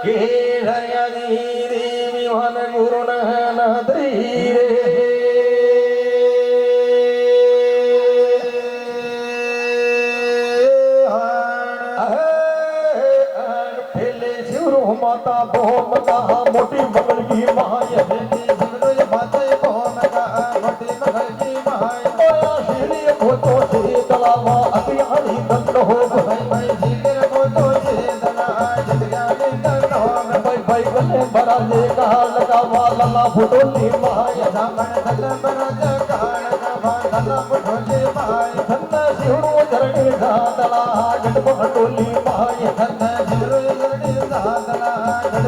के हरिया देवी मन गुरु नहत्री रे माता भोम का मोटी बगल की माया माता भोम का मोटी बगल की माया श्री भोतो से तलावा अतियारी दंड हो भाई जिगर भोतो से दला अतियारी दंड हो भाई गले बराजे का लगावा लला फुटोली माया दामन दल बराजे का लगावा लला फुटोली माया धन सिरो धरणी दादला जट फटोली माया धन सिरो धरणी दादला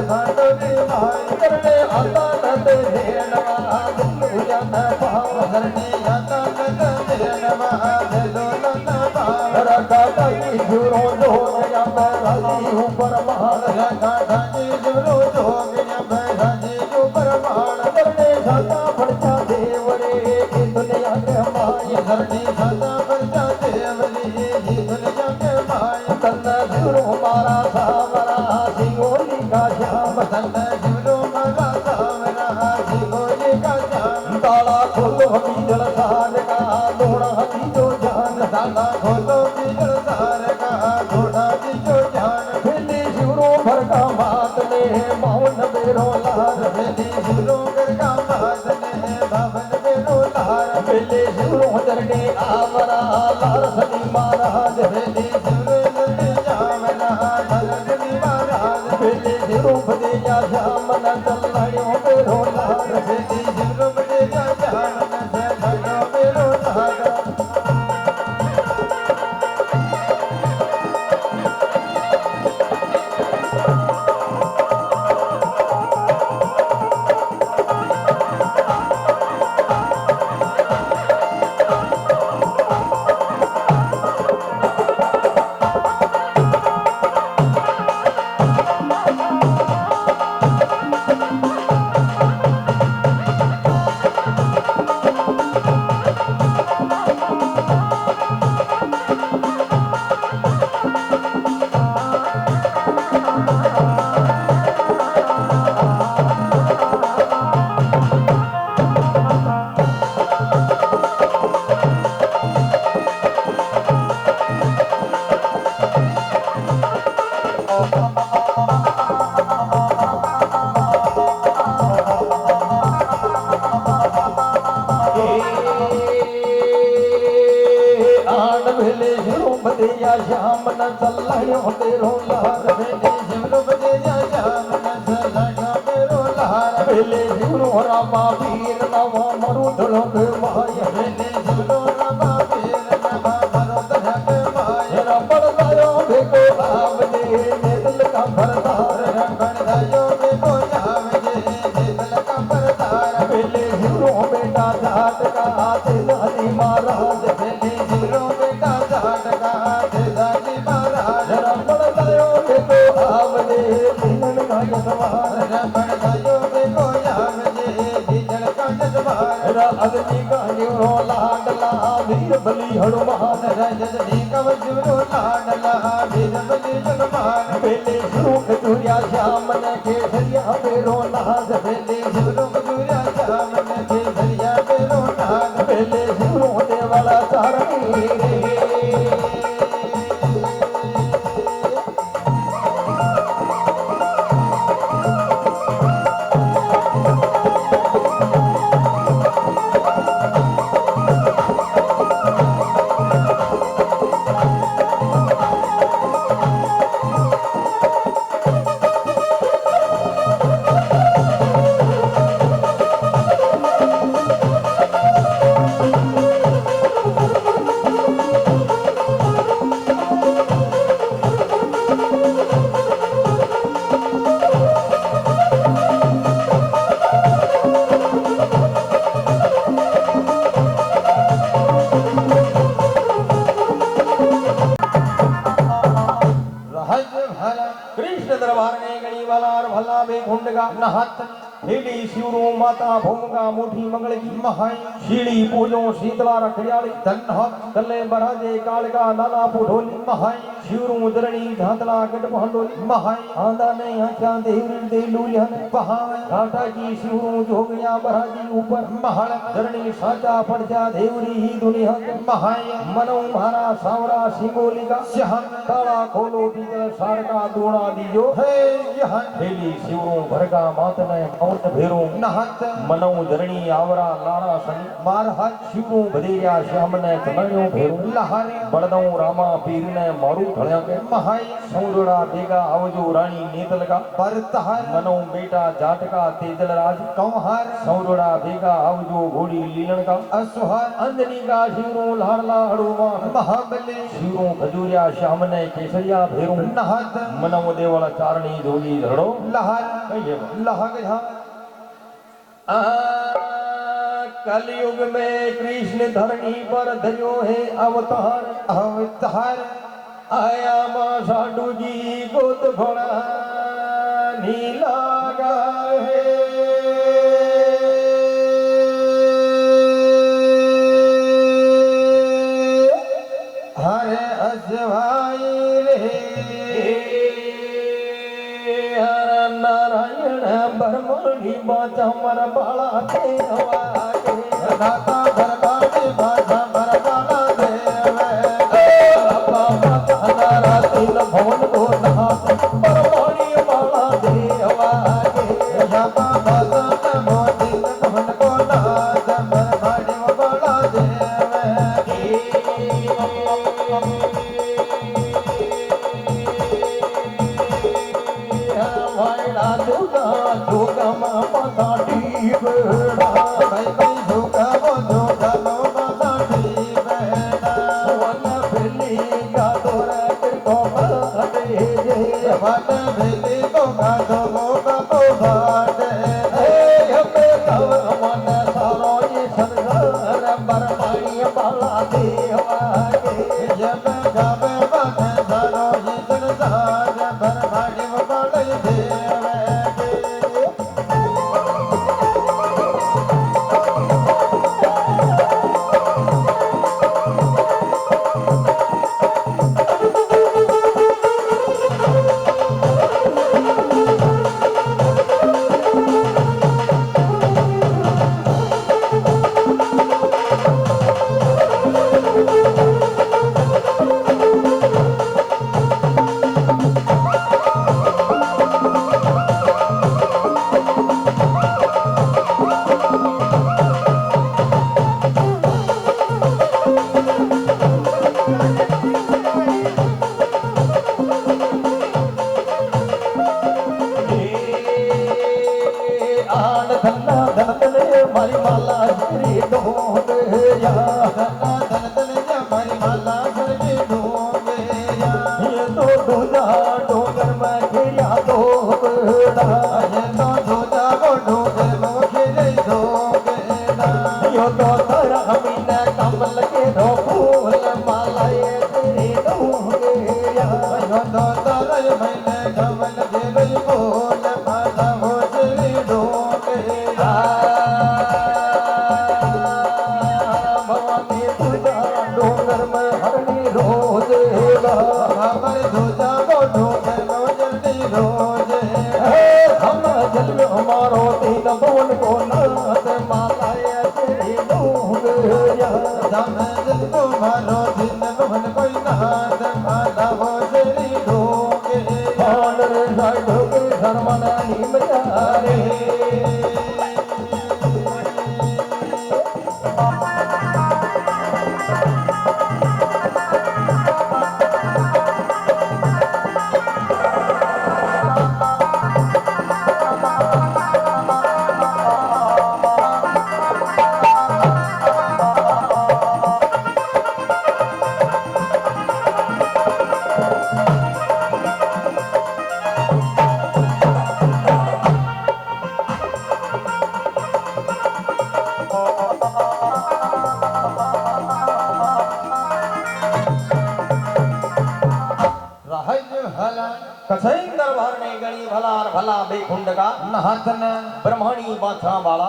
भाटोली माई करने आता नते देनवा दुनिया न भाव करने आता नते देनवा दिलो न भाव रकाटा की जुरो जो गया बैराजी ऊपर महान रकाटा की जुरो जो गया बैराजी ऊपर महान करने साता पड़ता देवरे की दुनिया के माई करने साता पड़ता देवरे की दुनिया के माई तन्ना जुरो मारा सावरा सिंगोली का श्याम तन जुलो मगा सावरा सिंगोली का श्याम ताला खोलो बीजल सार का दोड़ा बीजो जान ताला खोलो बीजल सार का दोड़ा बीजो जान फिली शिवरो भर का मात में मावन बेरो लार फिली शिवरो भर का मात में बावन बेरो लार फिली शिवरो जरने आवरा लार सनी महाराज फिली शिवरो जरने जावना धरनी महाराज फिली रूप दे जा श्यामन चलायो मेरो लाल फिली रूप दे जा श्यामन चलायो मेरो लाल श्याम न चलायो तेरो लहर बेले शिवरो बजेया श्याम न चलायो तेरो लहर बेले शिवरो रामा वीर नवा मरु धड़क माया बेले शिवरो रामा वीर नवा मरु धड़क माया रपड़ दायो देखो आवजे नेतल का भरदार रपड़ दायो देखो आवजे नेतल का भरदार बेले शिवरो बेटा जाट का दिल हरि महाराज बेले शिवरो बेटा जाट का अग्नि का जीवरो लाडला वीर बलि हनुमान रजनी कव जीवरो लाडला वीर बलि हनुमान बेले शुरू खजुरिया श्याम ने केसरिया मेरो नाग बेले शुरू खजुरिया श्याम ने केसरिया मेरो नाग बेले शुरू देवाला चारणी नहात हेली शिवरो माता भूमगा मुठी मंगल की महाई शीली पूजो शीतला रखड़ियाली धन कले बराजे कालका नाला पुढोली महाई शिवरू धरणी धातला गट भांडोली महाय आंदा ने आख्या देवरी दे लूलिया ने बहावे घाटा की शिवरू जोगया बराजी ऊपर महाळ धरणी साचा पड़जा देवरी ही दुनिया के महाय मनो मारा सावरा सिंगोली का शहन काला खोलो दीजल सारका दूणा दीजो है यहां थेली शिवरू भरगा मात ने मौत भेरो नहत मनो धरणी आवरा लारा सनी मार हाथ शिवरू भदेरिया श्याम ने तमणियो भेरो लहारे बड़दो रामा पीर ने मारू थळ्या के महाय सौरड़ा देगा आवजो रानी नेतल का परतहर मनो बेटा जाटका तेजल राज कंहार सौरड़ा देगा आवजो घोड़ी लीलन का असुहर अंजनी का शिवरो लाडला हड़ुमान महाबली शिवरो खजूरिया श्याम ने केसरिया भेरो नहत मनो देवल चारणी जोगी झड़ो लहर कहिए लहग झा कलयुग में कृष्ण धरणी पर धर्यो है अवतार अवतार आया मां साडू जी गोद घोड़ा नीला है हरे अजवाई रे हर नारायण ब्रह्मणी बाचा मर बाला देवा के दाता बरबादी बाचा मर बाला देवा हमारा तीन भवन को नाथ ब्रह्मणी बाला देवा के जपा बाता मोती भवन को नाथ ब्रह्मणी बाला देवा दुगा दुगा माता बेड़ा भाई भाई दुगा वो दुगा माता बेड़ा वन बिल्ली का तोरा को बाटे जे वन बिल्ली को का बाटे हमें कवर मन सारो ये संसार बरमाई बाला देवा के जब गावे मन सारो ये संसार बरमाई बाला देवा मारी माला श्री ढोंग या धन धन मारी माला श्री ढोंग या ये तो दूजा डोंगर में खिया तो बेड़ा ये तो दूजा डोंगर में खिले दो बेड़ा यो तो तारा मीना कमल के दो फूल माला ये श्री ढोंग या यो तो तारा मीना कमल के दो फूल माला वो श्री ढोंग या डोंगर में हरनी रोजेगा हमारे दूजा को डोंगर में जल्दी रोजे हम जल में हमारो तीन भवन को नाथ मालाए तेरी डोंगरिया हम जल को मारो तीन भवन को नाथ माला वो तेरी डोंगरिया और रे साइड के शर्मना नीम यारे कछई दरबार में गणी भला भला बेखुंड का नहातन ब्रह्मणी बाछा वाला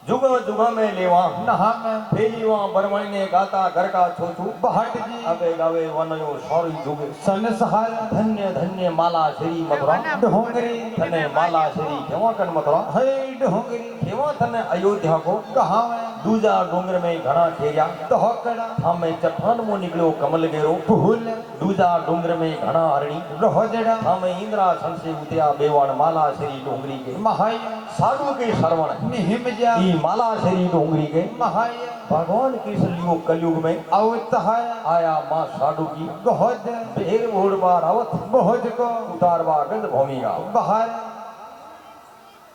जुगा जुगा में लेवा नहा में फेलीवा बरमाई ने गाता घर का छोचू बहट जी अबे गावे वनयो सौरी जुगे सन सहारा धन्य धन्य माला श्री मथुरा ढोंगरी धन्य माला श्री केवा कन मथुरा है ढोंगरी केवा धन्य अयोध्या को कहाँ में दूजा डोंगर में घना ठेरिया तो कड़ा हमें चट्टान मो निकलो कमल गेरो भूल दूजा डोंगर में घना हरणी रहो जड़ा हमें इंद्रासन से उतया बेवाण माला श्री डोंगरी के महाय साधु के श्रवण निहिम जा ई माला श्री डोंगरी के महाय भगवान के लियो कलयुग में अवतहाय आया माँ साधु की बहुत बेर भोर बार आवत बहुत को उतारवा गंध भूमि का बाहर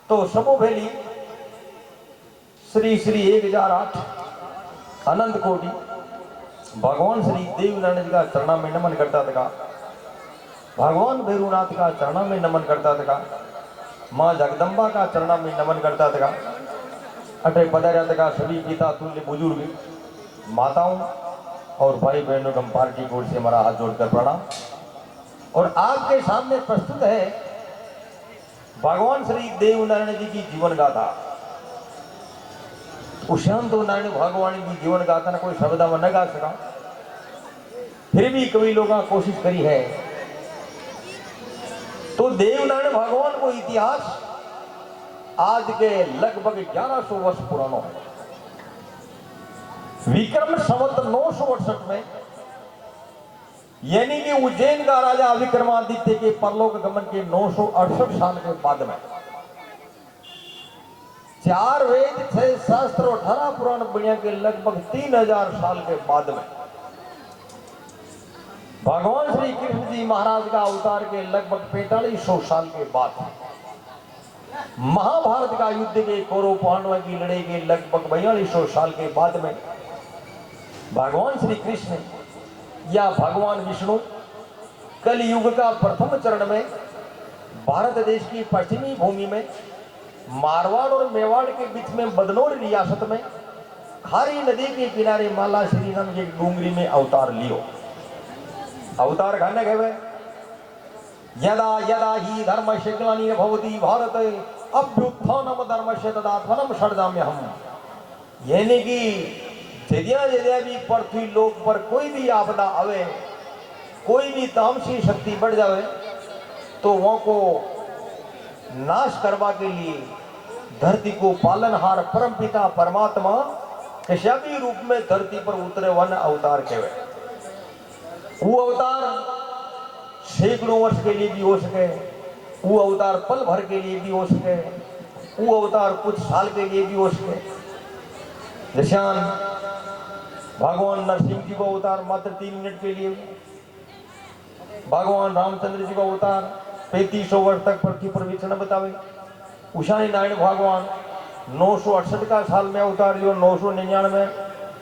तो समो भेली श्री श्री 1008 अनंत कोटि भगवान श्री देवनारायण जी का चरणा में नमन करता था भगवान भैरवनाथ का चरणा में नमन करता था माँ जगदम्बा का चरणा में नमन करता था अटे पधारा था सभी पिता तुल्य बुजुर्ग माताओं और भाई बहनों कम पार्टी की ओर से हमारा हाथ जोड़कर प्रणाम। और आपके सामने प्रस्तुत है भगवान श्री देवनारायण जी की जीवन गाथा। उशांत नारायण भगवान की जीवन गाथा ने कोई शब्द में न गा सका, फिर भी कई लोगों कोशिश करी है। तो देवनारायण भगवान को इतिहास आज के लगभग 1100 वर्ष पुराना है। विक्रम संवत 968 में यानी कि उज्जैन का राजा विक्रमादित्य के परलोक गमन के 968 साल के बाद में 4 वेद 6 शास्त्र और 18 पुराण बनिया के लगभग 3000 साल के बाद में भगवान श्री कृष्ण जी महाराज का अवतार के लगभग 4500 साल के बाद महाभारत का युद्ध के कौरव पांडवों की लड़ाई के लगभग 4200 साल के बाद में भगवान श्री कृष्ण या भगवान विष्णु कल युग का प्रथम चरण में भारत देश की पश्चिमी भूमि में मारवाड़ और मेवाड़ के बीच में बदनौर रियासत में खारी नदी के किनारे माला श्री नाम के डूंगरी में अवतार लियो। अवतार खाने गए यदा यदा ही धर्मस्य ग्लानिर् भवति भारत अभ्युत्थानम धर्मस्य तदात्मनम षड्धाम्यहम्। यानी कि जदिया जदिया भी पृथ्वी लोक पर कोई भी आपदा आवे, कोई भी तामसी शक्ति बढ़ जावे, तो वहां को नाश करवा के लिए धरती को पालनहार परमपिता परमात्मा किसी भी रूप में धरती पर उतरे वन अवतार कहवे। वो अवतार सैकड़ों वर्ष के लिए भी हो सके, वो अवतार पल भर के लिए भी हो सके, वो अवतार कुछ साल के लिए भी हो सके। जैसान भगवान नरसिंह जी को अवतार मात्र 3 मिनट के लिए, भगवान रामचंद्र जी को अवतार 3500 वर्ष तक पृथ्वी पर विचरण बतावे। उषाई नारायण भगवान 968 का साल में अवतार लियो, 999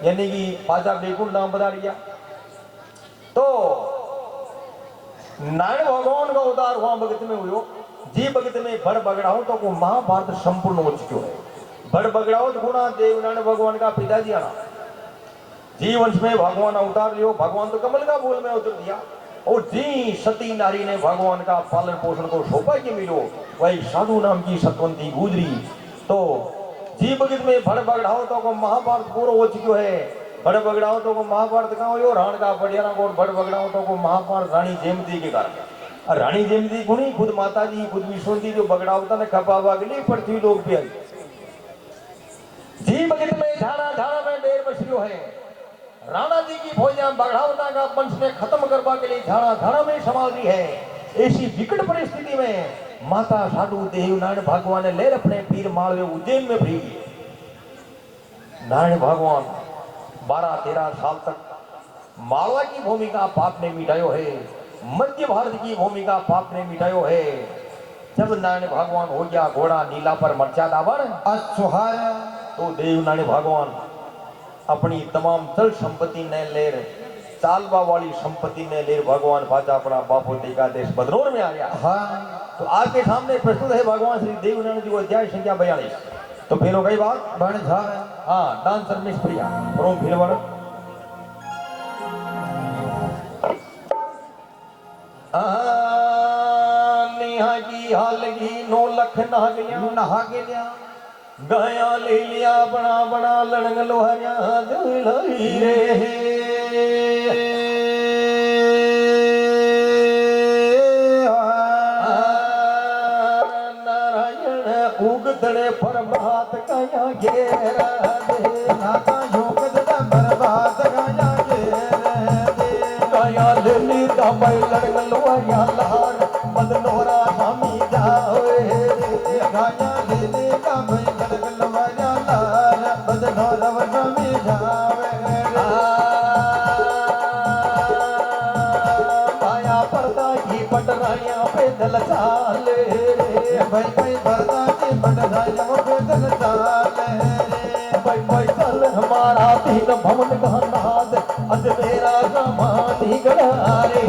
यानी कि पाचा बेकुंड नाम बता दिया। तो नारायण भगवान का अवतार वहां भगत में हुआ जी भगत में भर बगड़ाओ तो को महाभारत संपूर्ण हो चुके है। भर बगड़ाओ तो गुणा देवनारायण भगवान का पिताजी आना जी वंश में भगवान अवतार लियो। भगवान तो कमल का बोल में उतर दिया और जी सती नारी ने भगवान का पालन पोषण को सौभाग्य मिलो, वही साधु नाम की सतवंती गुजरी। तो जी भगत में भर बगड़ाओ तो को महाभारत पूरा हो चुके है। बड़ बगड़ाओ तो को महाभारत का हो राण का बढ़िया और बड़ बगड़ाओ तो को महाभारत रानी जयमती के कारण। और रानी जयमती गुणी खुद माता जी खुद विष्णु जो बगड़ावता ने खपावा के लिए पृथ्वी लोग भी आई। जी भगत में झाड़ा झाड़ा में डेर मछलियों है। राणा जी की फौजा बगड़ावता का वंश में खत्म करवा के लिए झाड़ा झाड़ा में संभाल रही है। ऐसी विकट परिस्थिति में माता साधु देवनारायण भगवान ने ले अपने पीर मालवे उज्जैन में भी नारायण भगवान 12-13 साल तक मालवा की भूमिका पाप ने मिटायो है, मध्य भारत की भूमिका पाप ने मिटायो है। जब नारायण भगवान हो गया घोड़ा नीला पर मर्चा दावर असुहाया, तो देवनारायण भगवान अपनी तमाम चल संपत्ति ने लेर चालबा वाली संपत्ति ने लेर भगवान पाचा अपना बापोती का देश बदनौर में आ गया। हाँ। तो आपके सामने प्रस्तुत है भगवान श्री देवनारायण जी को अध्याय संख्या 42। तो फिर हो गई बात बन जा हाँ dancer miss Priya from Bhilwara. Neha की हाल की 9 लाख नहा गया नहा गया गाया ले लिया बना बना लड़ंग लोहरिया दुलाई रे नारायण उगतड़े प्रभात काया घेरा दे नाता योग दड़ा बर्बाद गाया दे गाया ले ली दबाई लड़ंग लोहरिया लार बदनोरा स्वामी जावे गाया ले का भाई लड़कल वाला लाल बदनो रव स्वामी जावे माया पर्दा की पटरानिया पे दल चाले भाई भाई बरदा की बटराया वो बेदल चाले भाई भाई चल हमारा तीन भवन का नाद अज मेरा जमानी गड़ा रे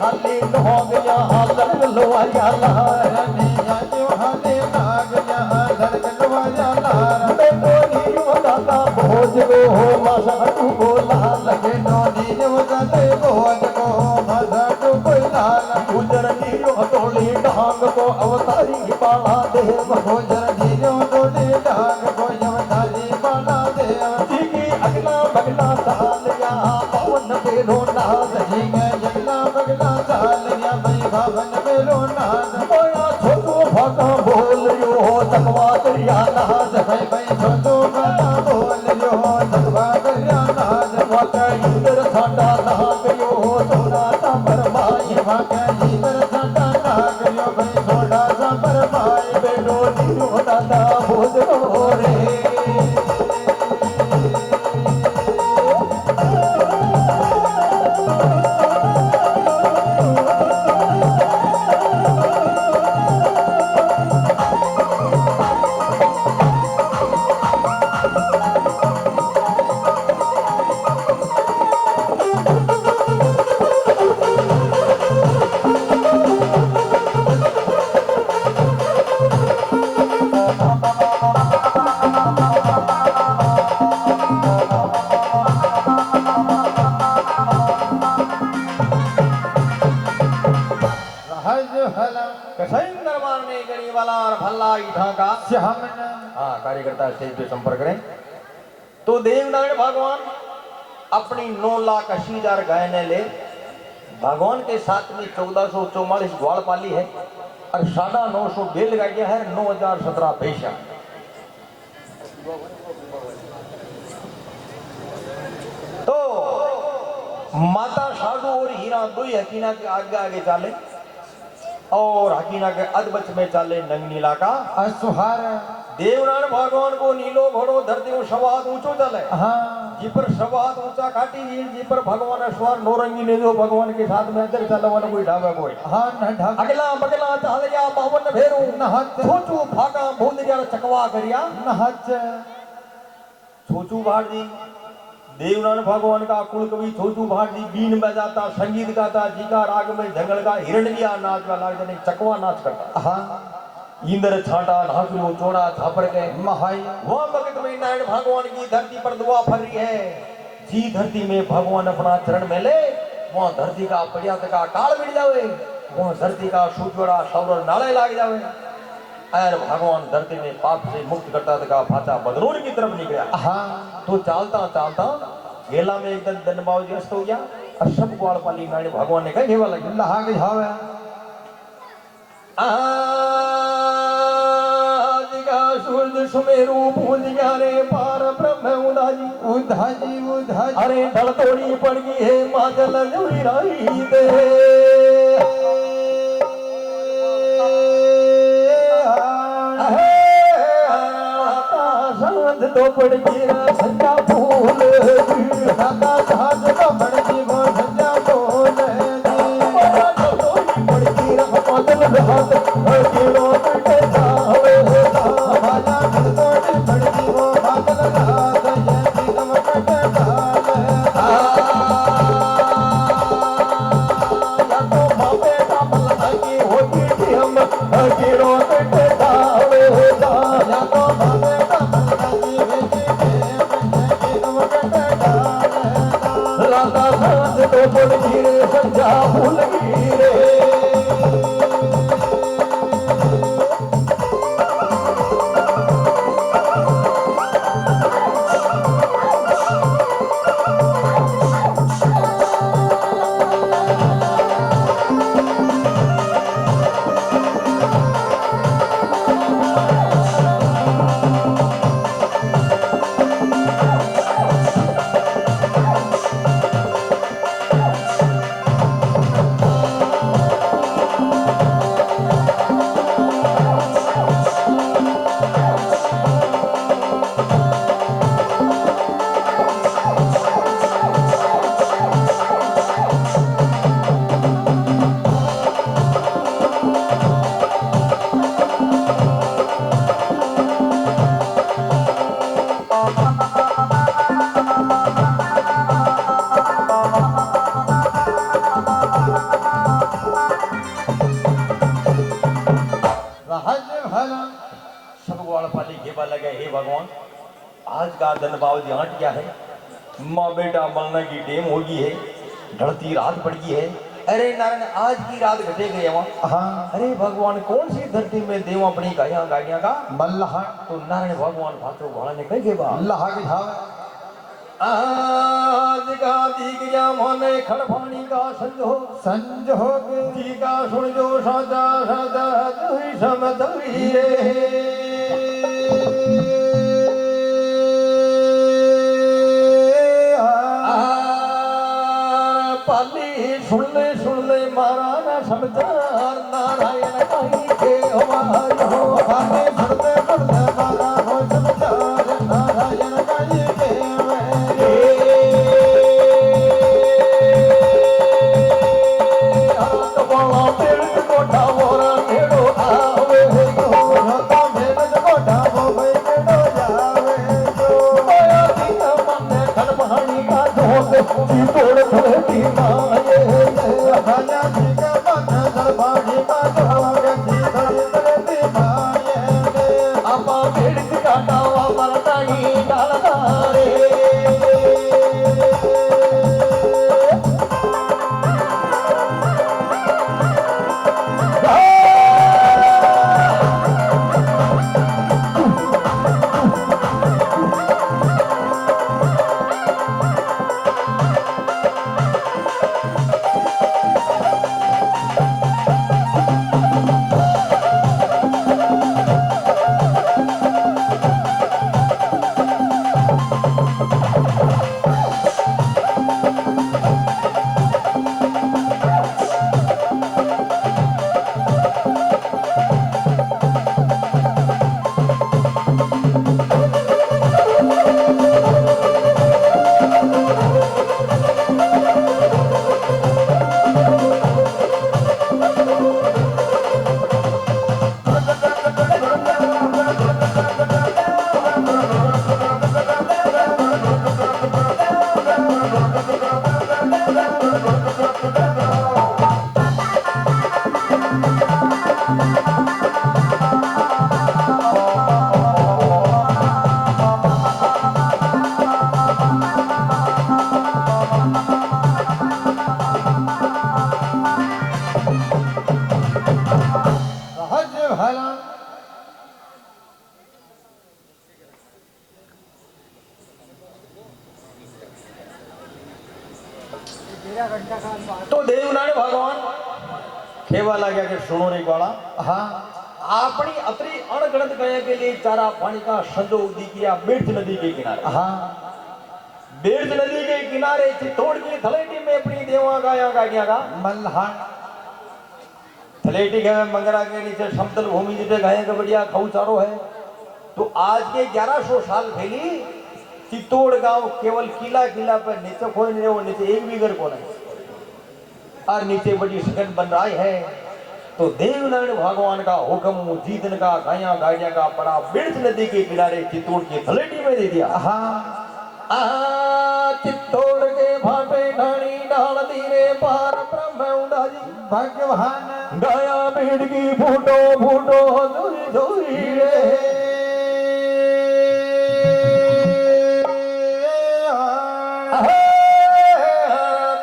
हाली नोगया लड़ंग लोहरिया लार निया जो हाले नाग या लड़कल वाला लाल बेटो नीरो दादा भोज गो हो मसाटू को लाल लगे नोनी जो जाते भोज को मसाटू कोई लाल गुजर नीरो हथोड़ी डांग को अवतारी बाला देव भोजर धीरो डोले डांग को अवतारी बाला देव जी की अगला बगला साल या पवन बेरो नाद जी के जगला बगला साल या भाई भवन बेरो नाद मोया छोटू भागा बोल यो चकवा दरिया नाद भाई भाई छोटो बड़ा बोल जो तकवा दरिया नाद वाका इंद्र साडा नाग यो सोना सांबर माई वाका जीवर साडा नाग यो भाई सोडा सांबर माई बेटो नीरो दादा भोज गो रे दरबार में गणी वाला और भल्ला ढाका हाँ कार्यकर्ता स्टेज पे संपर्क करें तो देवनारायण भगवान अपनी 9 लाख 80,000 गाय ने ले भगवान के साथ में 1444 ग्वाल पाली है और 950 बैल गाड़ियां है 9017 भैंसा तो माता साधु और हीरा दो ही हकीना के आगे आगे चाले और हकीना के अदबच में चाले नंगनीला का असुहार देवनारायण भगवान को नीलो घोड़ो धरती को सवाद ऊंचो चले हाँ जी पर सवाद ऊंचा काटी जी पर भगवान अश्वार नौरंगी ने जो भगवान के साथ में अंदर चला वाला कोई ढाबा कोई हाँ न ढाक अगला बगला चालिया बावन भेरू नहत छोचू फाका भूल गया चकवा करिया नहत छोचू भाट जी देवनारायण भगवान का कुल कवि छोचू भाट जी बीन बजाता संगीत गाता जी का राग में जंगल का हिरणिया नाच वाला जने चकवा नाच करता हाँ इंद्र छाटा नाचू चोड़ा छापड़ के महाई वह भगत में नारायण भगवान की धरती पर दुआ फर रही है जी धरती में भगवान अपना चरण में ले वह धरती का पर्यात का काल मिट जावे वह धरती का सूचोड़ा सौर नाले लाग जावे और भगवान धरती में पाप से मुक्त करता था फाचा बदनूर की तरफ निकला हाँ तो चालता चालता गेला में एकदम दनबाव व्यस्त हो गया और सब ग्वाल पाली नारायण भगवान ने कहा घेवा लगे लहाग झावे आज का सूरज सुमेरु भूल गया रे पार ब्रह्म उदाजी उधाजी अरे ढल तोड़ी पड़ गई है माजल जुड़ी रही दे तो पड़गी रे संजा फूल राधा जहाज तो बड़की वो संजा बोल तो पड़गी रे बादल रात गिरो कटे जावे बाजा तोड़ी बड़की वो बादल रात ये दीदम कटे डाल या तो बाबे का मलना की होगी थी हम गिरो कटे जावे या तो बाबे का मलना की बेटी के दीदम कटे डाल राधा साज तो पड़गी रे संजा भूल रे राज भला सब ग्वाल पाली घेबा लगे हे भगवान आज का दिन बावजी हट गया है माँ बेटा मलना की टेम होगी है ढलती रात पड़ गई है अरे नारायण आज की रात घटे गए वहाँ हाँ अरे भगवान कौन सी धरती में देवा अपनी गाया गाड़िया का मल्लाह तो नारायण भगवान भातो भाड़ा ने कह गेबा अल्लाह की भाव आज का दीक जा मोने खड़फानी का संजोग संजोग जी का सुन जो साजा साजा दुई समझी रे पाली सुन ले मारा ना समझार नारायण कहीं के हमारे हो पाले सुनते सुनते मारा हो समझार नारायण कहीं के बाला पेड़ कोठा मोरा ढेड़ो आवे होता मेरे कोठा वो भाई केड़ो जावे जो माया दीना मन खड़बहानी का ढोक जी तोड़ थोड़े की माये राजा जी का मन दरबारी का जोग जी धरे धरे माये आपा पेड़ का डावा मरता ही डालता रे तो देवनारायण भगवान खेवा लगा के सुनो रे वाला हाँ अपनी अतरी अणगणत गया के लिए चारा पानी का संजोग दी किया बिरज नदी के किनारे हाँ बिरज नदी के किनारे चित्तौड़ की थलेटी में अपनी देवा गाया गाड़िया का मल्हार थलेटी के मंगरा के नीचे समतल भूमि जिसे गाय का बढ़िया खाऊ चारो है तो आज के 1100 साल पहले चित्तौड़ गांव केवल किला किला पर नीचे कोई नहीं, वो नीचे एक भी घर को नहीं, और नीचे बड़ी सगन बन रहा है। तो देवनारायण भगवान का हुक्म जीतन का गाया गाड़िया का पड़ा बिरज नदी के किनारे चित्तौड़ की थलेटी में दे दिया। चित्तौड़ के भाटे ढाणी डाल धीरे पार ब्रह्म उड़ा जी भगवान गाया भीड़ की फूटो फूटो दूरी दूरी रे।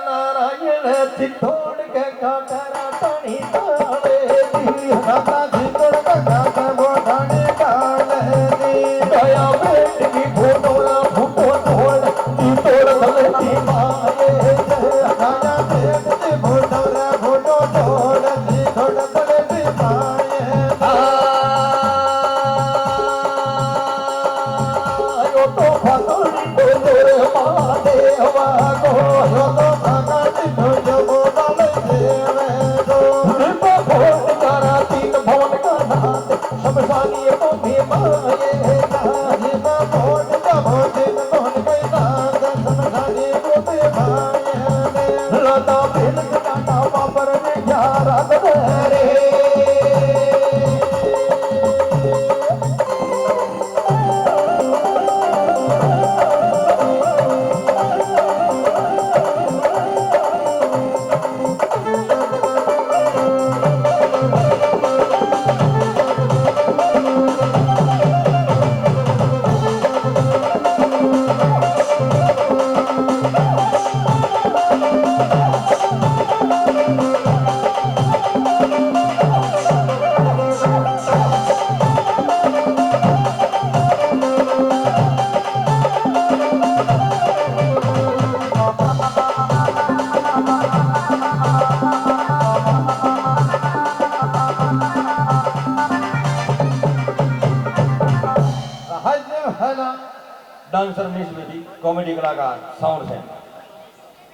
नारायण चित्तौड़ के काकरा पानी डाले राधा चित्तौड़ का गाता वो ढाणी डाले गया बेट की फोटो फूटो तोड़ चित्तौड़ थलेटी माए गाया बेट की फोटो तोड़ चित्तौड़ थलेटी माए यो तो फतोड़ी डोले महादेवा को यो तो भागा चित्तौड़ बोले देवे को भोट करा तीन भवन का नाथ शमशानी को भी माए जीवा भोट का भोजन मोहन के दाद समझाने को दे भाई लता फिर काटा पापर ने ग्यारह रे। डांसर मिस बेटी कॉमेडी कलाकार साउंड से।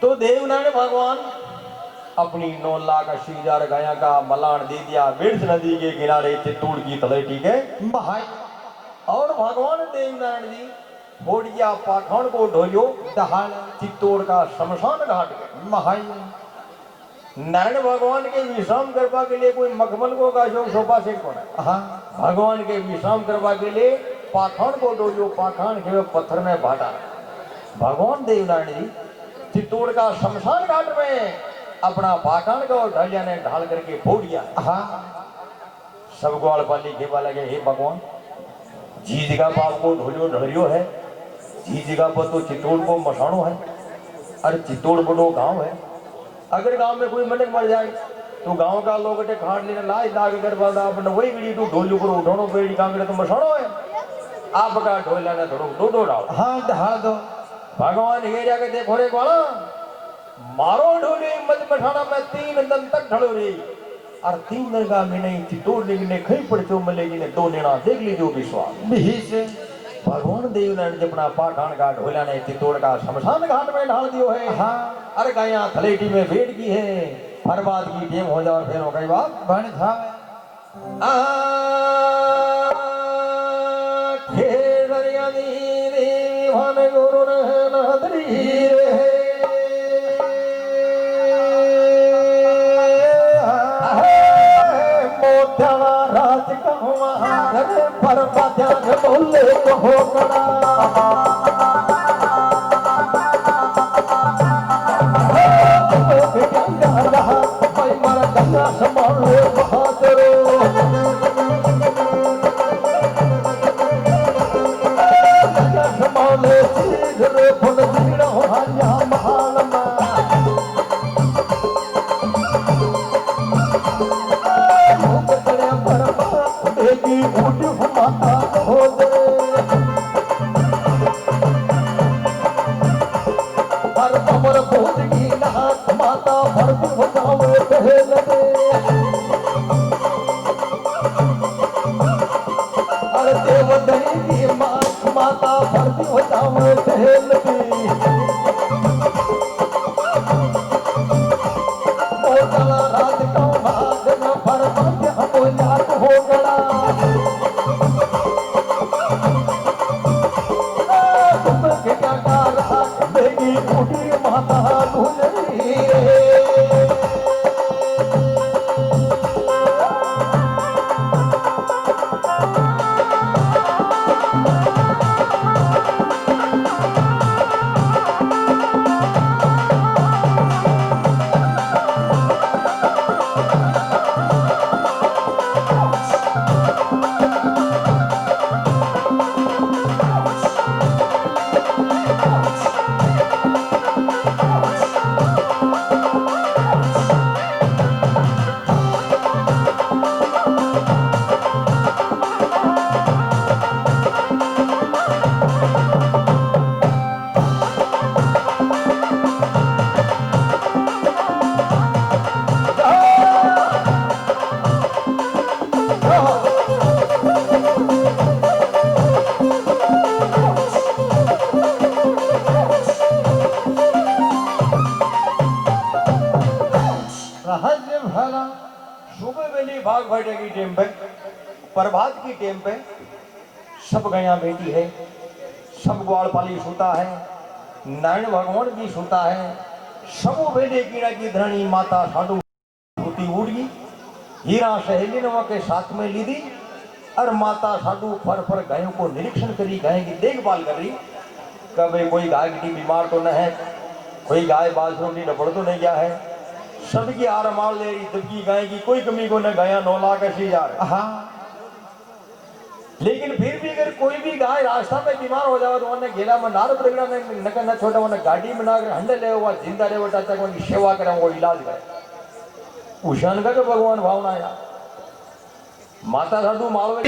तो देवनारायण भगवान अपनी 9 लाख 80,000 गाया का मलान दे दिया बिरज नदी के किनारे चित्तौड़ की तलेटी के भाई और भगवान देवनारायण जी भोड़िया पाखंड को ढोयो दहाड़ चित्तौड़ का शमशान घाट के महाई नारायण भगवान के विश्राम करवा के लिए कोई मखमल को का सोफा सेट को नहीं, हाँ भगवान के विश्राम करवा के लिए पाखंड को डोजो पाखंड के पत्थर में बांटा। भगवान देवनारायण जी चित्तौड़ का शमशान घाट में अपना पाखंड को ढलिया ने ढाल करके फोड़ दिया। हाँ सब ग्वाल पाली खेवा लगे, हे भगवान जी जगह बाप को ढोलियो ढलियो है, जी जगह पर तो चित्तौड़ को मसाणो है, अरे चित्तौड़ बड़ो गांव है, अगर गांव में कोई मनक मर जाए तो गांव का लोग खाट लेने लाज लाग कर बादा अपने वही गड़ी तू ढोलियो पर उठानो बेड़ी कांगड़े तो मसाणो है, आपका ढोला ने थोड़ो दो दो डाल। हाँ ढाल दो भगवान ये जाके देखो रे वाला मारो ढोली मत मठाना में 3 दिन तक ढलो रे, और 3 दिन का में नहीं चित्तौड़ ने खई पड़ चो मलेगी ने 2 नेना देख लीजिए विश्वास बिही से भगवान देवनारायण ने अपना पाखंड का ढोला ने चित्तौड़ का शमशान घाट में ढाल दियो है। हाँ अरे गाया थलेटी में भेड़ की है, हर बात की टेम हो जाओ फिर हो गई बात बन था खेड़िया देवी भान गुरु नदरी रे मोत्याला राज कहवा रे पर ध्यान बोले कहो कड़ा संभाले बहादुर संभाले रे फुल भीड़ हरिया महाल बेगी उठ माता हो दे हर कमर खोज की नाथ माता भरती हो जावे पहल दे अरे देव दही माता भरती हो जावे पहल दे मोटला राज का भाग न भर हो जात हो गड़ा सहज भला सुबह वेली भाग बैठे की टेम पे, प्रभात की टेम पे सब गया बेटी है, सब ग्वाल पाली सूता है, नारायण भगवान भी सूता है, सब वेले कीड़ा की धरणी माता साधु उठी उड़ी, हीरा सहेली ने के साथ में ली दी और माता साधु फर गायों को निरीक्षण करी, गाय की देखभाल कर रही। कभी कोई गाय की बीमार तो न है, कोई गाय बाजरों की डबड़ तो नहीं गया है, सबकी आर मार ले रही, जबकि गाय की कोई कमी को न गया 9 लाख 80,000। हाँ लेकिन फिर भी अगर कोई भी गाय रास्ता में बीमार हो जाए तो उन्हें घेरा में नार प्रगड़ा में न छोटा उन्हें गाड़ी में ना कर हंडे ले हुआ जिंदा रहे बेटा तक उनकी सेवा करें, वो इलाज करे। उशान का भगवान भावना या माता साधु मालवे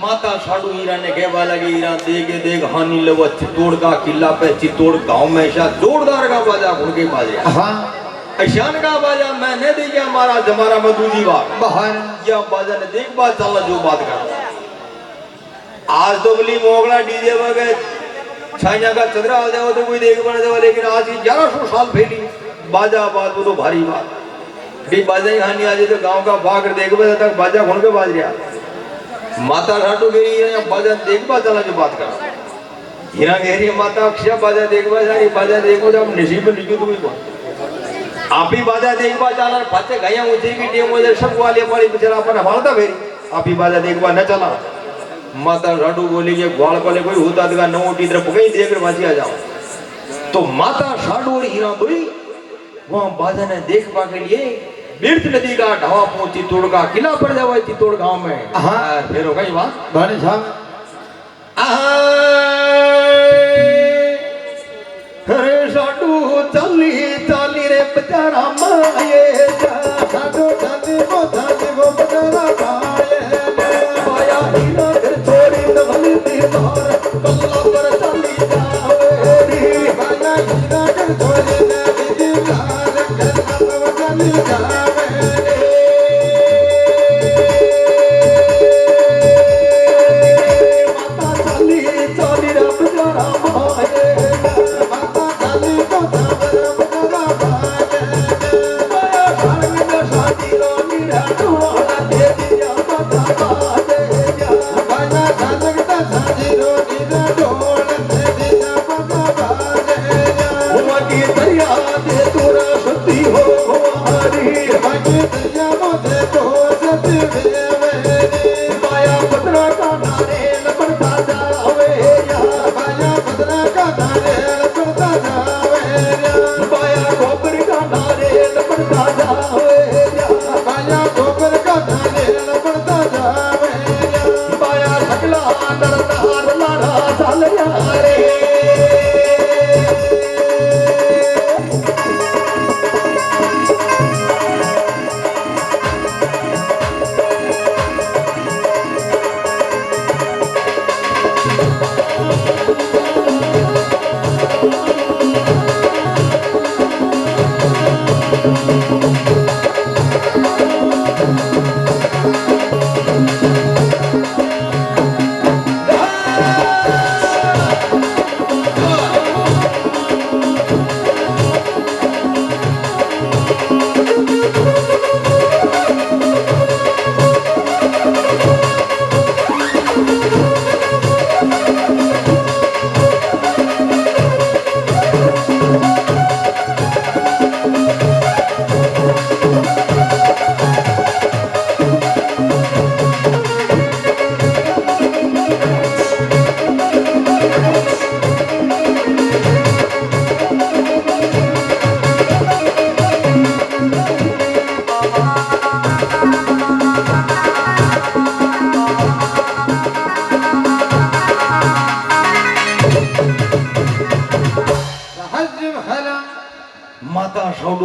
माता साधु हीरा ने कहवा लगी, हीरा देख हानि लवा चित्तौड़ का किला पे, चित्तौड़ गांव में ऐसा जोरदार का बाजा उनके बाजे। हाँ ऐशान का बाजा मैंने देखा हमारा जमारा में दूसरी बार बाहर या बाजा ने देख बात चल जो बात कर। आज तो बोली मोगला डीजे वगैरह छाइया का चदरा आ जाओ तो कोई देख पड़ जाओ, लेकिन आज की 1100 साल पहली बाजा बात वो तो भारी बात भी बाजा ही हानि आज तो गांव का भाग देख तक बाजा घुन के बाज रहा। माता घाटू गई बाजा देखबा चला जो बात कर हीरा गहरी माता अक्षय बाजा देखबा जारी बाजा देखो जब नसीब में लिखी तो कोई आप ही बाजा देखबा चला पाचे गया ऊंचे की टीम में सब वाले वाली बेचारा अपन हमारा भेरी आप ही बाजा देखबा न चला। माता घाटू बोली ये ग्वाल वाले कोई होता था न उठी तरफ कहीं देख कर बाजी आ जाओ। तो माता साडू और हीरा बोली वहां बाजा ने देखबा के लिए बिरत नदी का ढावा पहुंच चित्तौड़ का किला पड़ जावा चित्तौड़ गांव में। हाँ फिर हो गई बात भाने साहब अरे साडू चली चली रे बेचारा माये साडू चली वो बेचारा माये माया हीरा घर छोड़ी नवली दीवार कल्ला पर चली जावे माया हीरा घर छोड़ी नवली दीवार कल्ला पर चली जावे। हो हरी हरी दया मोदे तो सत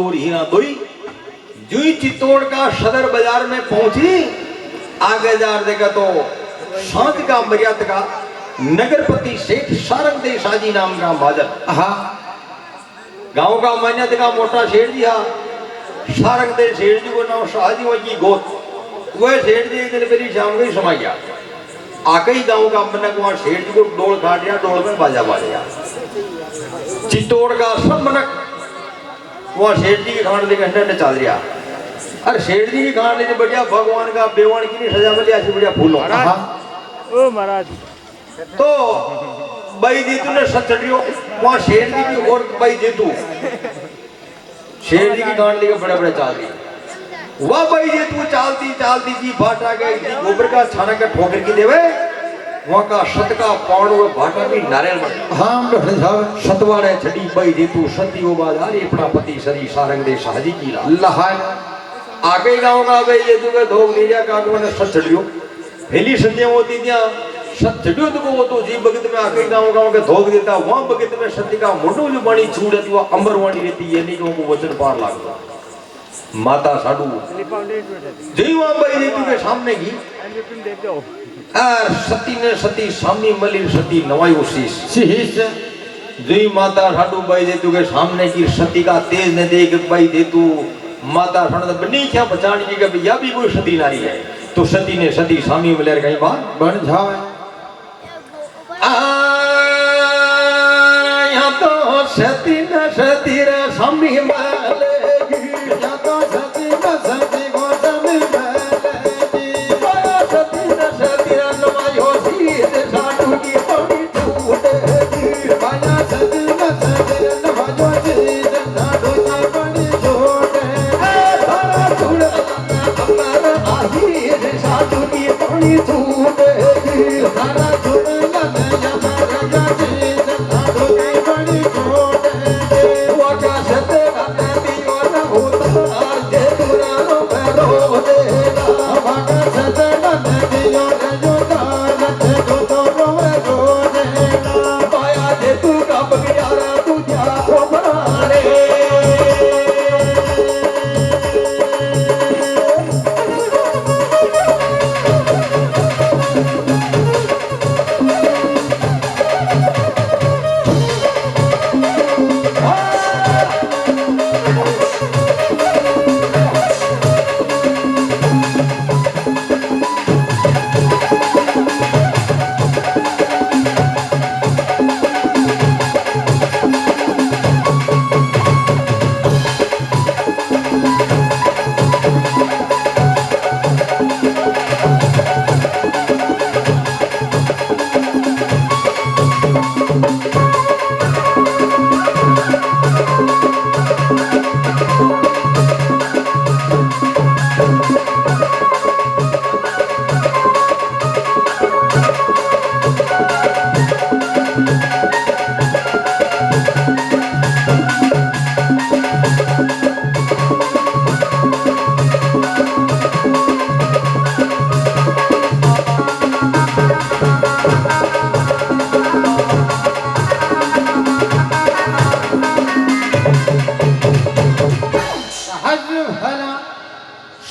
डोर हीरा दोई जुई चित्तौड़ का सदर बाजार में पहुंची। आगे जार देखा तो सांझ का मर्याद का नगरपति सेठ सारंग दे साजी नाम का महाजन। हाँ गांव का मान्यत का मोटा सेठ जी हा सारंग दे सेठ जी को नाम शाहजी वही गोत। वह सेठ जी एक दिन मेरी शाम को ही समा गया। आके ही गांव का मनक वहां सेठ जी को डोल काट दिया, डोल में बाजा बाजा। चित्तौड़ का सब मनक वहां सेठ जी की खान लेके हंडे चल रहा। अरे सेठ जी की खान लेके बढ़िया भगवान का बेवान की नहीं सजा मिली ऐसी बढ़िया फूल ओ महाराज तो भाई जीतू ने सच चढ़ियो वहां शेर जी की और भाई जीतू शेर जी की गांड लेके बड़े बड़े चाल दी। वह भाई जीतू चालती जी भाटा गए जी गोबर का छाना का ठोकर की देवे वहां का सत का पाउंड वो भाटा भी नारियल बन। हाँ बैठ जाओ। सतवाड़े छड़ी भाई जीतू सती वो बाजार अपना पति सरी सारंग दे शाहजी की ला लहाय आगे गांव का भाई जीतू के धोग लीजा का ने सच चढ़ियो पहली संध्या होती दिया सत चढ़ियो तो वो तो जी बगत में आके गांव के धोग देता वहां बगत में सती का मोटो जो बणी छूट है वो अंबर वाणी रहती है नहीं कि वो वचन पार लागता माता साडू जी वहां भाई जीतू के सामने की सती ने सती सामी मलिर सती नवाई शीश जी माता साडू भाई जीतू के सामने की सती का तेज ने देख भाई जीतू माता साडू बनी क्या बचाने की कि या भी कोई सती नारी है तो सती ने सती सामी मलिर कहीं बात बन जाओ। या तो सती न सती रे सामी मलेगी या तो सती न सती को समी मलेगी सती न सती रे नवायो शीश साडू की बड़ी छूटेगी माया सती न सती न भजो शीश साडू की बड़ी छूटेगी तारा छुड़ अमर आशीष साडू की बड़ी छूटेगी तारा छुड़ लगे अमर शीश साडू की बड़ी छूटेगी वाका सते का दियो न होता जे तुरानो पैरो देगा भागा सते न दियो रे जो तारत जो तो रोवे रोनेगा पाया जे तू का बगियारा तू जा को मारे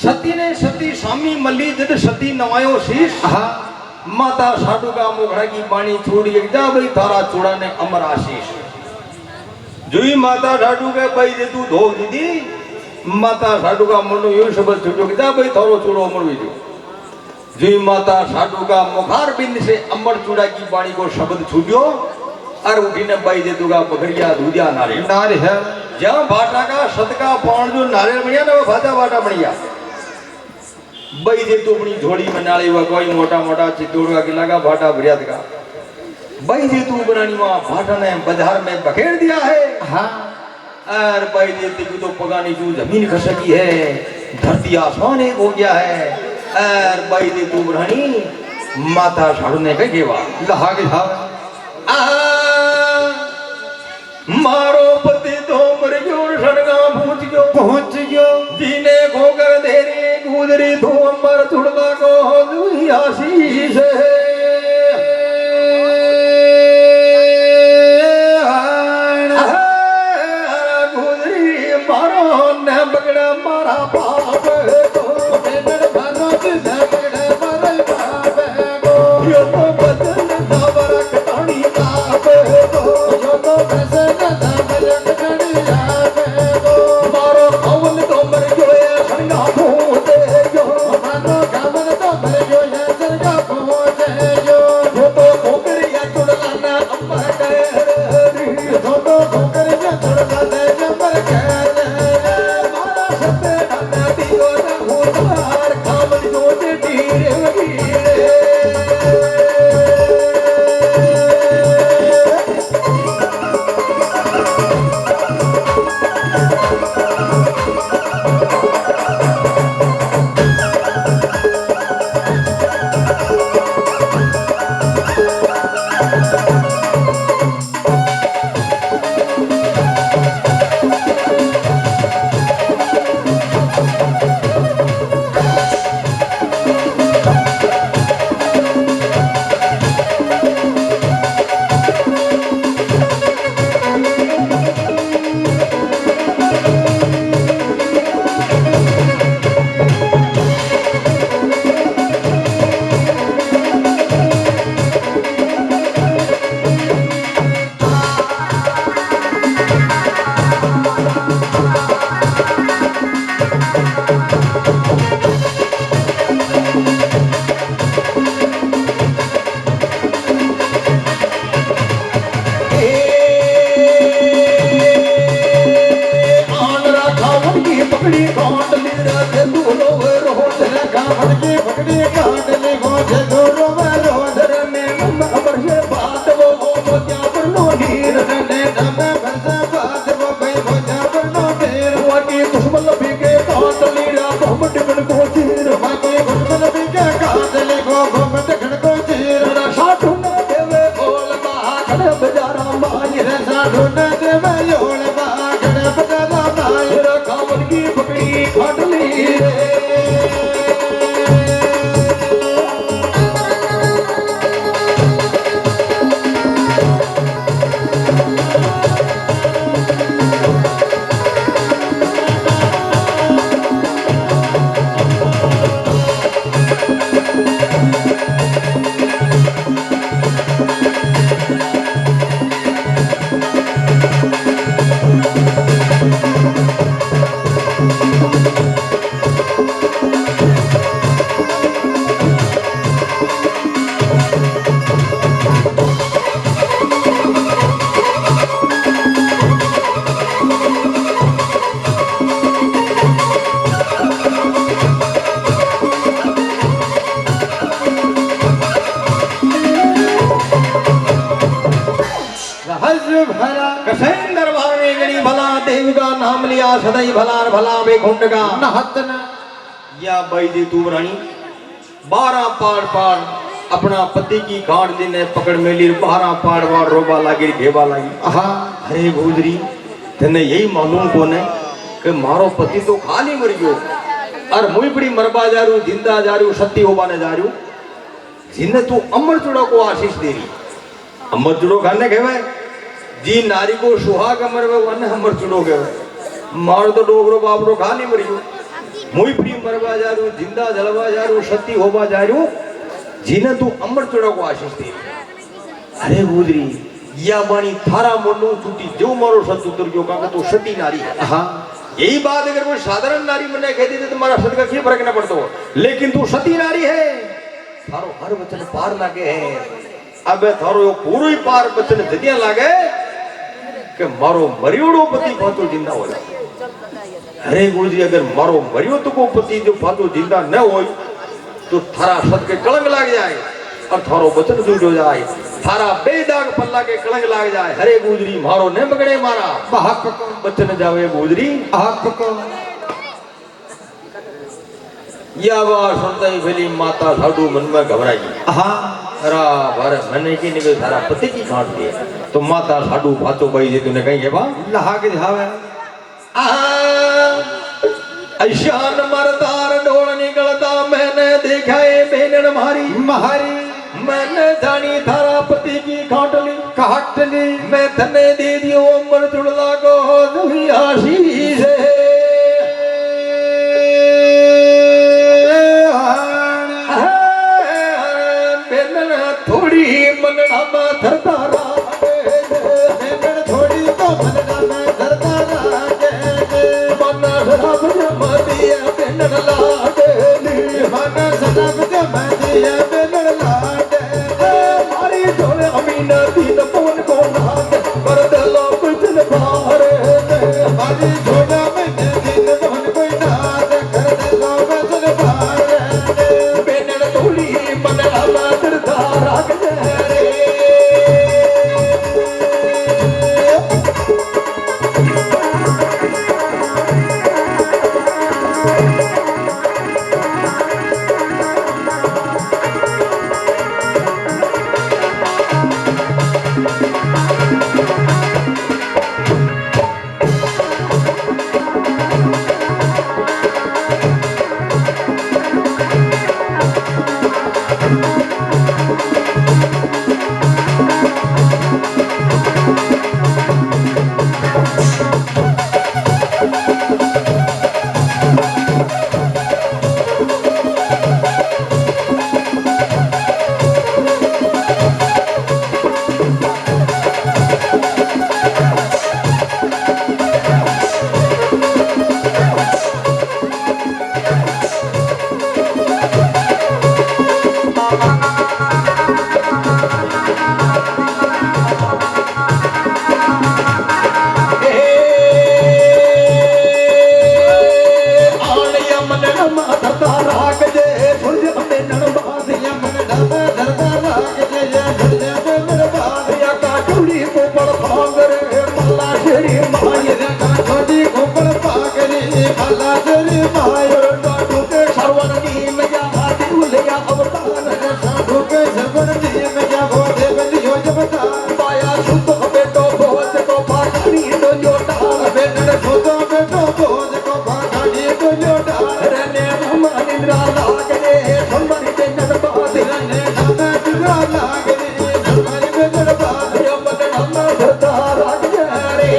सती ने सती सामी मल्ली जद सती नवायो शीश हाँ माता साडू का मुखड़ा की बाणी छोड़ के जा भाई थारा चूड़ा ने अमर आशीष जुई माता साडू के भाई जे तू धोग दीदी माता साडू का मनु यो शब्द छूटो के जा भाई थारो चूड़ो अमर विजो जुई माता साडू का मुखार बिंद से अमर चूड़ा की बाणी को शब्द छूटियो और उठी ने भाई जे तू का पकड़िया दूधिया नारियल नारी है जहां भाटा का सत का पाउंड जो नारियल बनिया ना वो भाटा भाटा बनिया भाई जे तू अपनी झोड़ी में नाली हुआ कोई मोटा मोटा चित्तौड़ का किला का भाटा बरियात का भाई जे तू बनानी वहां भाटा ने बाजार में बखेड़ दिया है। हाँ और भाई जे तू तो पगानी चू जमीन खसकी है धरती आसमान एक हो गया है। और भाई जे तू बनानी माता साडू ने कह गेवा लहा के था मारो पति तो मर गयो सड़गा पहुंच गयो जीने को कर देरी गुजरी तू अमर चुड़दा को दुई आशीष गुजरी मारो रोवे रोज रे कामड़ की पकड़ी काट ले गोजे दो रोवे रोज रे में खबर से बात वो मोतिया पर नो नीर ने दमे बरसा बात वो भाई मोतिया पर नो नीर वाकी दुश्मन भी के काट लीड़ा मोहम्मद गण को चीर वाकी दुश्मन भी के काट ले गो मोहम्मद गण को चीर साधु ने देवे बोल बा खड़े बजारा माई रे साधु ने देवे योल बा खड़े बजारा माई रे कामड़ की पकड़ी काट ली रे कसैन दरबार में गणी भला देव का नाम लिया सदैव भला भला बेखुंड का नहतन या बैदी तू रानी 12 पार पार अपना पति की गांठ लेने पकड़ में ली 12 पार बार रोबा लागी घेबा लागी अरे गुजरी तने यही मालूम कोने कि मारो पति तो खाली मर गयो और मुई बड़ी मरबा जा रू जिंदा जा रू सत्य होबाने जा रू जिन्ने तू अमर चुड़ा को आशीष दे रही अमर चुड़ो खाने कहवे जी नारी को सुहाग अमर में वन अमर चुड़ो कहवे मार तो डोगरो बापरो खाली मर गयो मुई बड़ी मरबा जा रू जिंदा जलवा जा रू सत्य होबा जा रू जिन्ने तू अमर चुड़ा को आशीष दे रही अरे गुजरी या बाणी थारा मोनू छूटी जो मारो सत उतर गयो का तो सती नारी है हाँ यही बात अगर कोई साधारण नारी मने कहती तो तुम्हारा सत का क्या फर्क न पड़ता हो लेकिन तू सती नारी है थारो हर वचन पार लागे है अब थारो पूरो ही पार वचन जदिया लागे कि मारो मरियोड़ो पति फातो जिंदा हो जाए अरे गुरुजी अगर मारो मरियो तो को पति जो फातो जिंदा न हो तो थारा सत के कलंक लाग जाए और थारो वचन झूठ हो जाए थारा बेदाग पल्ला के कलंक लाग जाए हरे गुजरी मारो ने बगड़े मारा हक को बचन जावे गुजरी हक को या बात सुनता ही भली माता साधु मन में घबराई हाँ अरा भर मने की निकल थारा पति की काट दिए तो माता साधु भातो भाई जे तूने कहीं के बा लहा के जावे ऐशान मरदार ढोल निकलता मैंने देखा है बेनन मारी महारी मैंने जानी थारा पति की काटली काटली मैं तने दे दियो अमर चुड़ला को दुही आशीष बेनन थोड़ी मनना में धरता बेनन थोड़ी तो मनना में धरता मन शराब जमदिया बेनन लाडली मन शराब जमदिया बेनन लाडली मारी जोड़े अमीना दीन पवन को नाग कर दलो बचन बारे मारी जोड़ा में दिन पवन को नाग कर दलो बचन बारे बेनन थोड़ी मनना में धरता राग रे श्रवण दी में जा हाथी उलिया अवतार रे साधु के श्रवण दी में जा बोधे बलियो जबता पाया सुत बेटो भोज को फाड़ी तो जोटा बेनड़ सुतो बेटो बोध को भाड़ी तो जोड़ा रने हम निद्रा लाग रे संबर के नरबाद रने हम निद्रा लाग रे संबर के नरबाद यो बदन हम धरता राज रे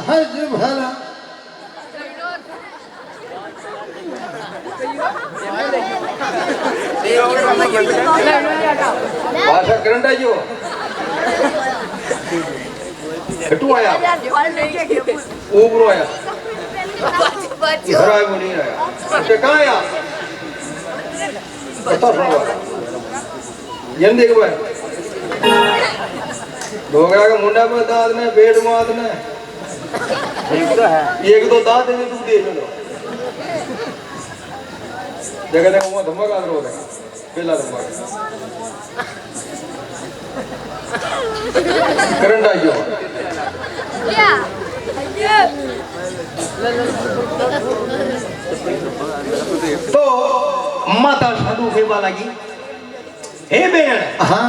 हज भला भाषा करंटा जो कटू आया ऊपर आया घर आया वो नहीं आया अच्छा कहाँ आया बता सुनो यन देख भाई डोगरा का मुंडा पे दांत ने पेट मात ने एक दो दांत है तू दे लो जगह ने वो धमाका करो दे पहला धमाका करंट आ गया तो माता साधु सेवा लगी हे बेन हाँ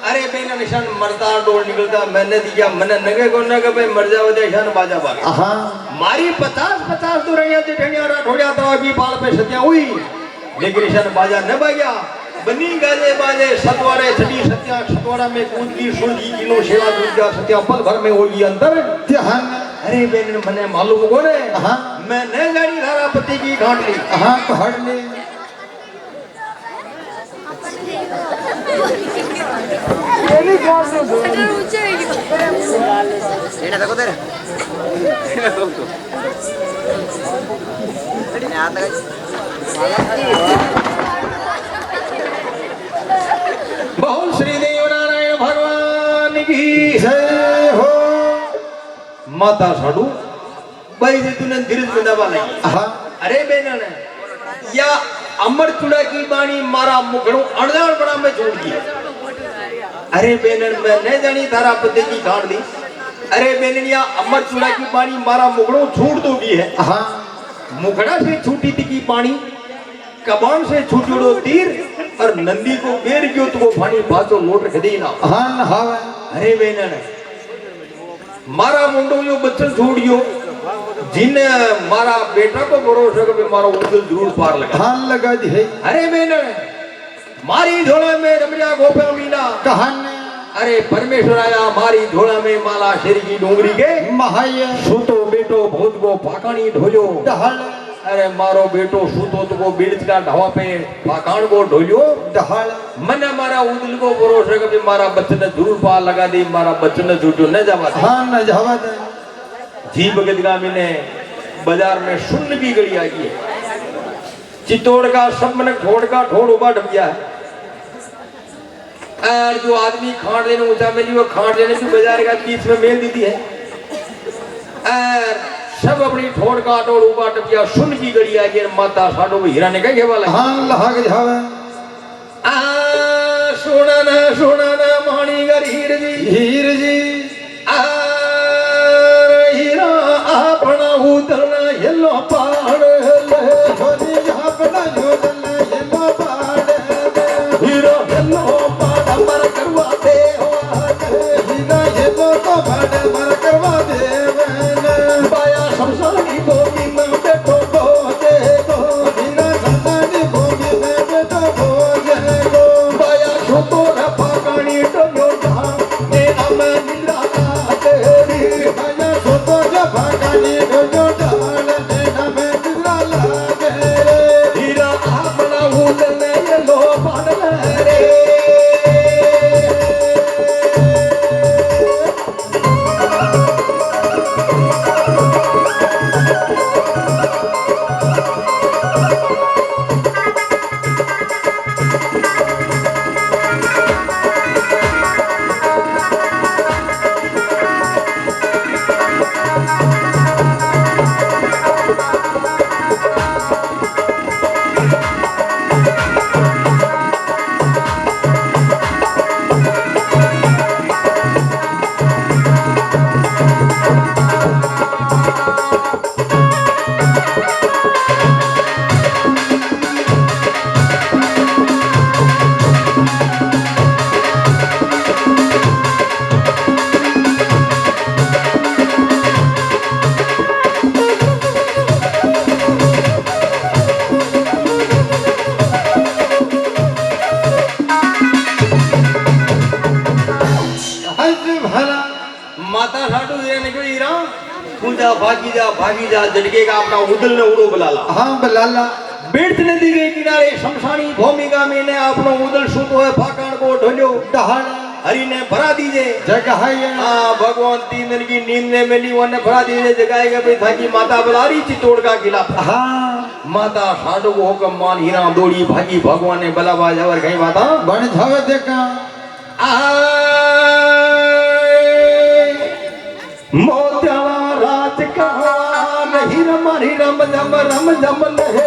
अरे बेन निशान मरता डोल निकलता मैंने दिया मैंने नगे को नगे भाई मर जाओ दे निशान बाजा बाग हाँ मारी 50 तो रहिया जे ठणिया ठोड़िया तो अभी बाल पे सत्या हुई लेकिन निशान बाजा न बाजा बनी गाजे बाजे सतवारे छठी सत्या सतवारा में कूद की सुलझी किलो सेवा दूजा सत्या पल भर में होगी अंदर ध्यान अरे बेन मने मालूम को ने हाँ मैं न जानी धारा पति की गांठ ली हाँ तो हट ले बहुल श्री देव नारायण भगवान की जय हो माता साडू भाई जी तूने धीरज में दबा नहीं हाँ अरे बेनन या अमर चुड़ा की बाणी मारा मुखड़ो अड़दाड़ बड़ा में छोड़ दिया अरे बेनन मैं नहीं जानी तारा पति की गांठ दी अरे बेनन या अमर चुड़ा की बाणी मारा मुखड़ो छूट दोगी है हाँ मुखड़ा से छूटी थी की पानी कबान से छूटो तीर और नंदी को बेर क्यों तो वो पानी बाजो लोट रख देना हाँ नहावे अरे बेनन मारा मुंडो यो बच्चन छोड़ियो जिन मारा बेटा को भरोसा को मारा उजल जरूर पार लगा हाँ लगा दी है अरे बेनन मारी झोला में रमरिया गोपा मीना कहान अरे परमेश्वर आया मारी झोला में माला शेरी की डोंगरी के महाय सूतो बेटो भूत को पाकानी ढोलो डहल अरे मारो बेटो सूतो तो वो बीड़ का ढावा पे पाकान को ढोलो डहल मन मारा उदल को भरोसा के मारा बच्चन जरूर पार लगा दी मारा बच्चन छूटो न जावा हाँ न जावा दे जी भगत गामी ने बाजार में शून्य की गड़ी आई है चित्तौड़ का सब मन ठोड़ का ठोड़ उबा डब गया है और जो आदमी खाट देने ऊंचा में वो खाट देने की बाजार का बीच में मेल दी है और सब अपनी ठोड़ का ठोड़ उबा डब गया शून्य की गड़ी आई है माता साडो हीरा ने कहे वाला हाँ लहाग जावे सोना ना माणी गर हीर जी हीरा अपना उदलना येलो पहाड़ ले छोरी अपना उदलना येलो पहाड़ पूजा भागी जा झटके का अपना उदल ने उड़ो बुलाला हाँ बलाला बेट नदी के किनारे शमशानी भूमिका में ने अपनो उदल सुतो है फाकण को ढोल्यो दहाड़ा हरि ने भरा दीजे जगह है हाँ भगवान 3 दिन की नींद ने मिली उन्हें भरा दीजे जगाएगा भाई था कि माता बुला रही थी तोड़ का खिलाफ हाँ माता साडो को हुक्म मान हीरा दौड़ी भागी भगवान ने बलावा जावर कहीं माता बन जावे देखा मोत्याला राज का नहीं रमारी रम जम लहे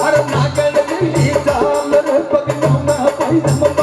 अरे नागन दिल्ली जाल रे पगलों में पैदम